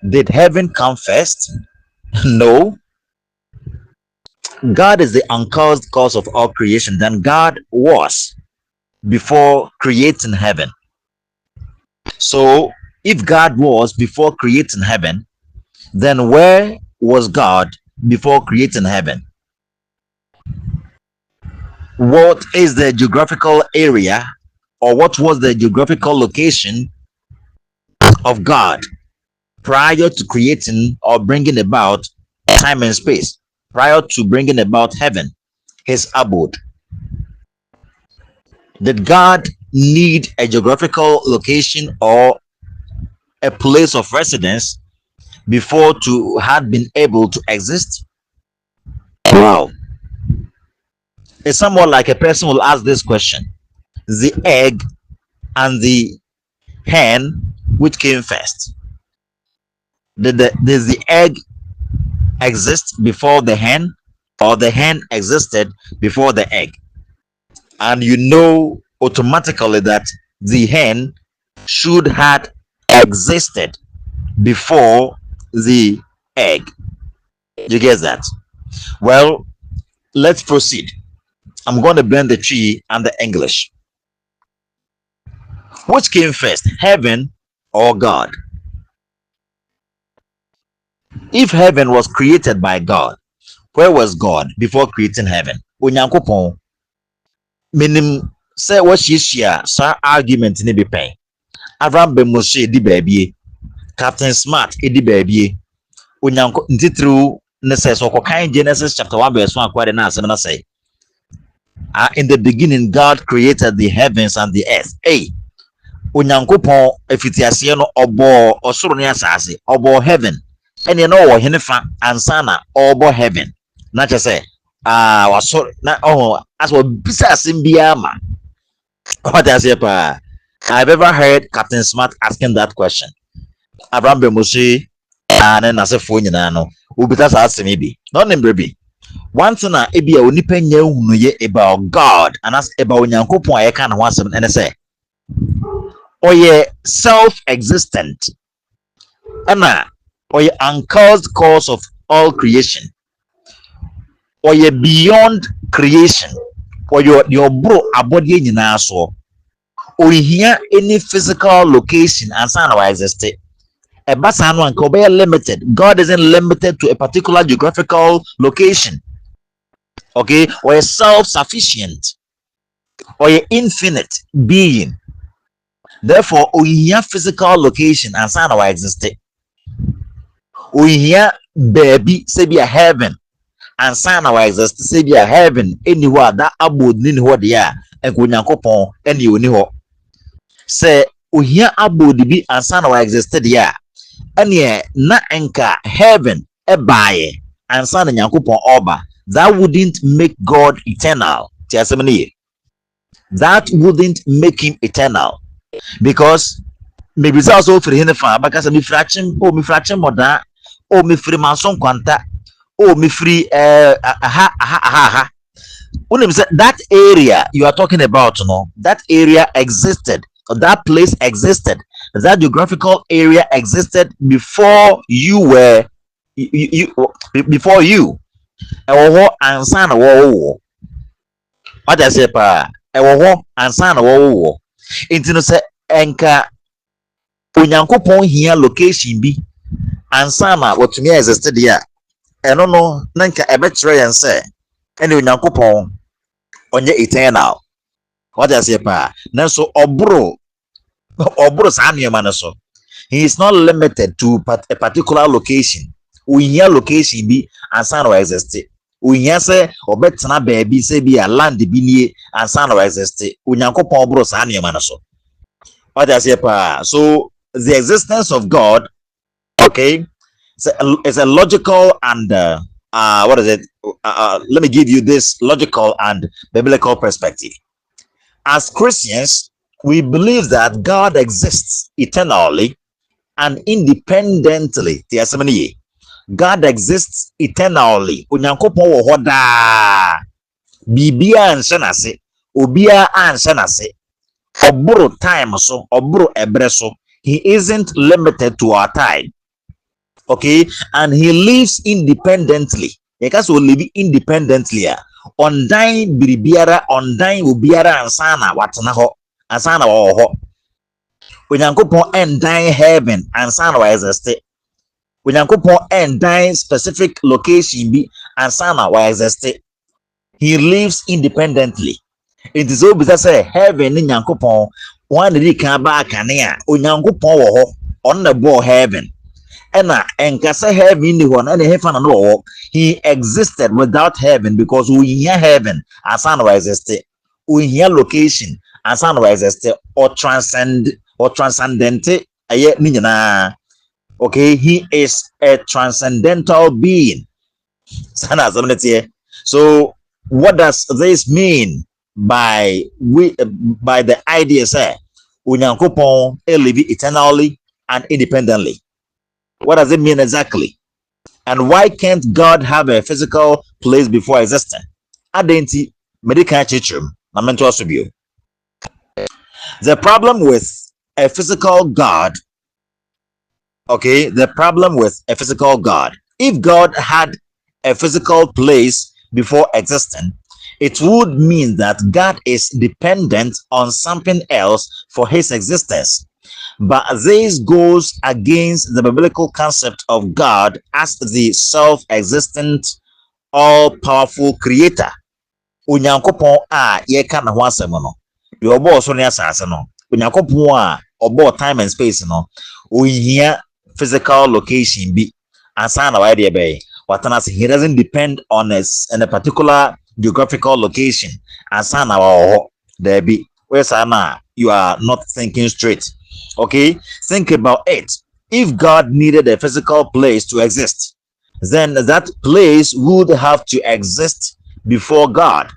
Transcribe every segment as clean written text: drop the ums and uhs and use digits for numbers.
Did heaven come first? No. God is the uncaused cause of all creation. Then God was before creating heaven. So if God was before creating heaven, then where was God before creating heaven? What is the geographical area, or what was the geographical location of God prior to creating or bringing about time and space, prior to bringing about heaven, his abode? Did God need a geographical location or a place of residence before to had been able to exist? Wow. It's somewhat like a person will ask this question: the egg and the hen, which came first? Does the egg exist before the hen, or the hen existed before the egg? And you know automatically that the hen should had existed before the egg. You get that? Well, let's proceed. I'm going to blend the tree and the English. Which came first, heaven or God? If heaven was created by God, where was God before creating heaven? Onyankopon. Minim say what she sa argument ni be pen. Abraham Bemoshe di baby. Captain Smart edi baby. Onyanko ntitru ne says so kan Genesis chapter 1 verse 1 kwade na asem na say. In the beginning God created the heavens and the earth. Hey, Onyankopon efitiase no obo osoro ne asase, obo heaven. Ene no wo henefa ansa na obo heaven. Na che say waso na as we bisa asem bia ma. What I say pa? I've ever heard Captain Smart asking that question. Abraham Bemoshe and then asefo nyina no. Ubita sa asem bi. No nimbre bi. One thing na ebia onipa nya hunu ye about God and as about Onyankopon ayeka na ho asem ene say oye self-existent ana oye uncaused cause of all creation, oye beyond creation, oye your bro abodi nyina so ohia any physical location and san wa exist ebasa no anka obey limited. God isn't limited to a particular geographical location. Okay, or self-sufficient, or infinite being. Therefore, we have physical location and sign our existence. We have baby say be a heaven and sign our existence say be a heaven anywhere that abode ni ho de a enkonyankopon ene oni ho. Say we have abode bi and sign our existence de a ene na enka heaven e bae and sign nyankopon oba. That wouldn't make God eternal. That wouldn't make him eternal. Because maybe it's also for him because me fraction moda me free mason kwanta me free that area you are talking about, that area existed, or that place existed, that geographical area existed before you were before you. Answer wo what I say pa answer wo into no say enka Onyankopon hia location bi answer na what me existed there eno no na nka ebetre yen say ene Onyankopon onye eternal. What I say pa na so obro sa niema na so he is not limited to a particular location. We hear location bi ansa na exist. We hear say obetena baabi say bi a land bi nie ansa na exist. Onyankopon obro sa na na so. What I say pa, so the existence of God, okay, it's a logical and what is it? Let me give you this logical and biblical perspective. As Christians, we believe that God exists eternally and independently. God exists eternally. Onyankopon wo hoda. Bibia anse na se. Obia anse na se. Oburo time so, oburo ebre so. He isn't limited to our time. Okay, and he lives independently. He can so live independently. Undying biribiara, undying ubiara ansana watna ho, ansana wa ho. Onyankopon undying heaven ansana wa existe. Onyankopon undying specific location bi ansana wa existe. He lives independently. It is so bizarre say heaven ni Nyankopon one dey kan ba akane a Onyankopon wo ho on the bo heaven. Ena enkasa heaven ni ho na heaven na wo. He existed without heaven because we hear heaven as an exist. We hear location as an exist or transcendent aye ni nyina. Okay, he is a transcendental being. So what does this mean by the idea say Onyankopon live eternally and independently? What does it mean exactly? And why can't God have a physical place before existing? Adenti medical chichum na mental subio. The problem with a physical God, okay, the problem with a physical God, if God had a physical place before existing, it would mean that God is dependent on something else for his existence. But this goes against the biblical concept of God as the self-existent, all-powerful creator. Onyankopon a yeka na ho asem no, de obo so ne asase no. Onyankopon a obo time and space no, ohia physical location bi ansa na wa de be. He doesn't depend on us in a particular geographical location ansa na wa ho. There be where sana you are not thinking straight. Okay, think about it. If God needed a physical place to exist, then that place would have to exist before God.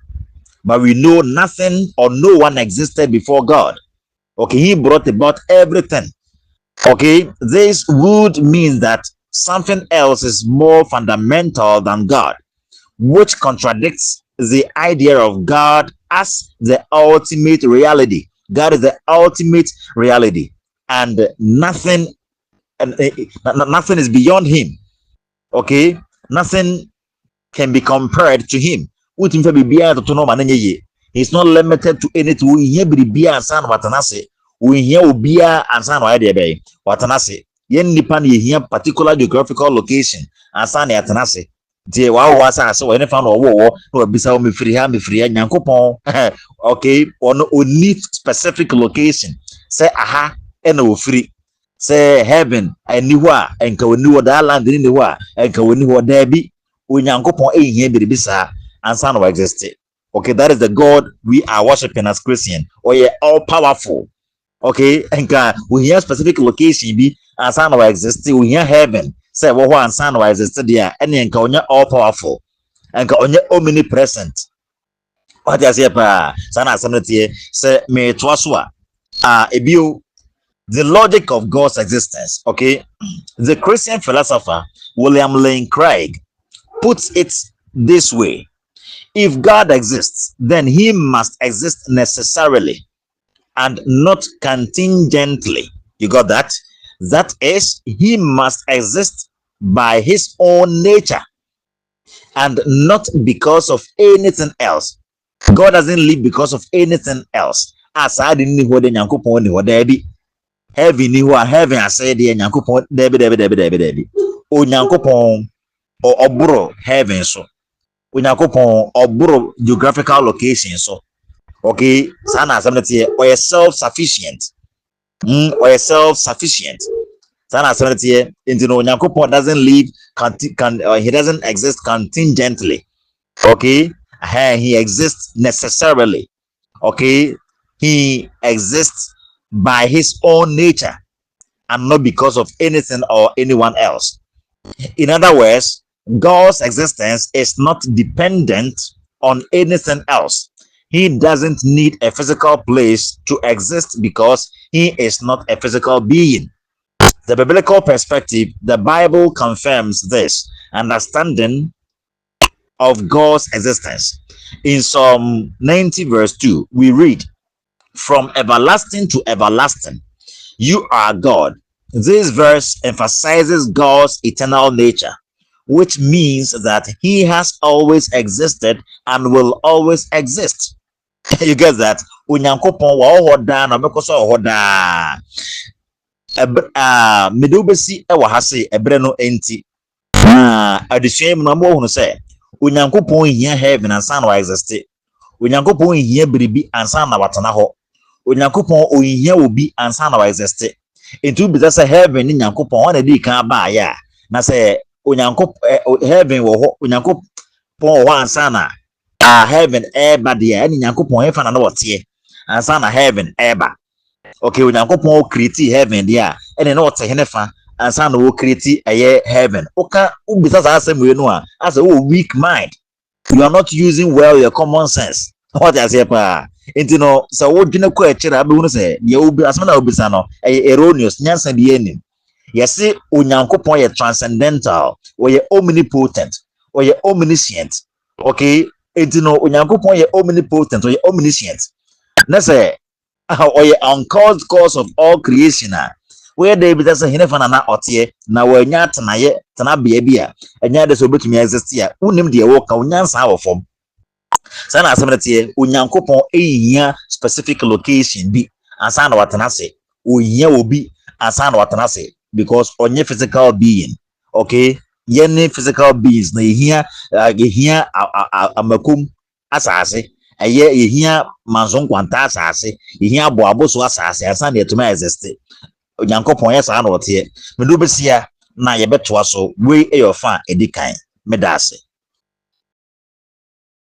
But we know nothing or no one existed before God. Okay, he brought about everything. Okay, this would mean that something else is more fundamental than God, which contradicts the idea of God as the ultimate reality. God is the ultimate reality, and nothing is beyond him. Okay, nothing can be compared to him. He's not limited to anything. We hear bibia ansan watanase. We hear ubia ansan wa de watanase. Yen nipa na here particular geographical location ansan na yatanase. Die wa wa sa so ene fa no wo no bisa o mefiri ha Nyankopon. Okay, on only specific location. Say aha ena ofiri. Say heaven eni ho a enka oni ho da land ni ho a enka oni ho da bi. Onyankopon ehia biribisa ansan wa exist. Okay, that is the God we are worshiping as Christian. Or yeah, all powerful. Okay, enka we hear specific location bi ansan wa exist. We hear heaven. Say wo ho ansan wa exist there. Ene enka onya all powerful. Enka onya omnipresent. What you say pa sana asamnetie say me toaso ebio the logic of God's existence. Okay, the Christian philosopher William Lane Craig puts it this way: if God exists, then he must exist necessarily and not contingently. You got that? That is, he must exist by his own nature and not because of anything else. God doesn't live because of anything else. As I didn't know the Nyankopon ni there be heaven ni heaven I said the Nyankopon there be o Nyankopon or obro heaven so Onyankopon obro geographical location so. Okay, sana asamnetie or self-sufficient. Or self-sufficient. Sana asamnetie into Onyankopon doesn't live he doesn't exist contingently. Okay, he exists necessarily. Okay, he exists by his own nature and not because of anything or anyone else. In other words, God's existence is not dependent on anything else. He doesn't need a physical place to exist because he is not a physical being. The biblical perspective, the Bible confirms this understanding of God's existence. In Psalm 90 verse 2, we read, "From everlasting to everlasting, you are God. This verse emphasizes God's eternal nature, which means that he has always existed and will always exist. You get that? Onyankopon wa ohoda na mekoso ohoda. Medubesi e wa hase ebre no enti. Adesua no mo hu se Onyankopon hia heaven ansa na exist. Onyankopon hia biribi ansa na watena ho. Onyankopon ohia obi ansa na exist. Into be say heaven ni Nyankopon wana di kan ba ya na say Onyankopon heaven wo ho Onyankopon wo ansa na heaven eba dia ni Nyankopon e fa na wote ansa na heaven eba. Okay, Onyankopon o create heaven dia ene na wote hene fa ansa na wo create heaven. Oka ubisa sa asem we no a as a weak mind. You are not using well your common sense. What I say pa enti no so wo dwene ko akira abe hu se de obi asema na obisa no erroneous nyansa de enim. Yesi Onyankopon ye transcendental, or ye omnipotent, or ye omniscient. Okay, enti no Onyankopon ye omnipotent or ye omniscient. Na say or ye uncaused cause of all creation. Where they be say hene fa na otie na wa nya tenaye tena bia bia enya de so betumi exist ya unim de wo ka onyansa awofom. Sana asemete Onyankopon ehia specific location bi ansa na watena se ohia obi ansa na watena se because onye physical being. Okay, yene physical beings na ehia amakum asase ehia manzon kwanta asase ehia boaboso asase ansa na etuma exist. Onyankopon yesa na ote me do besia na ye betoa so we eyofa edikan medase.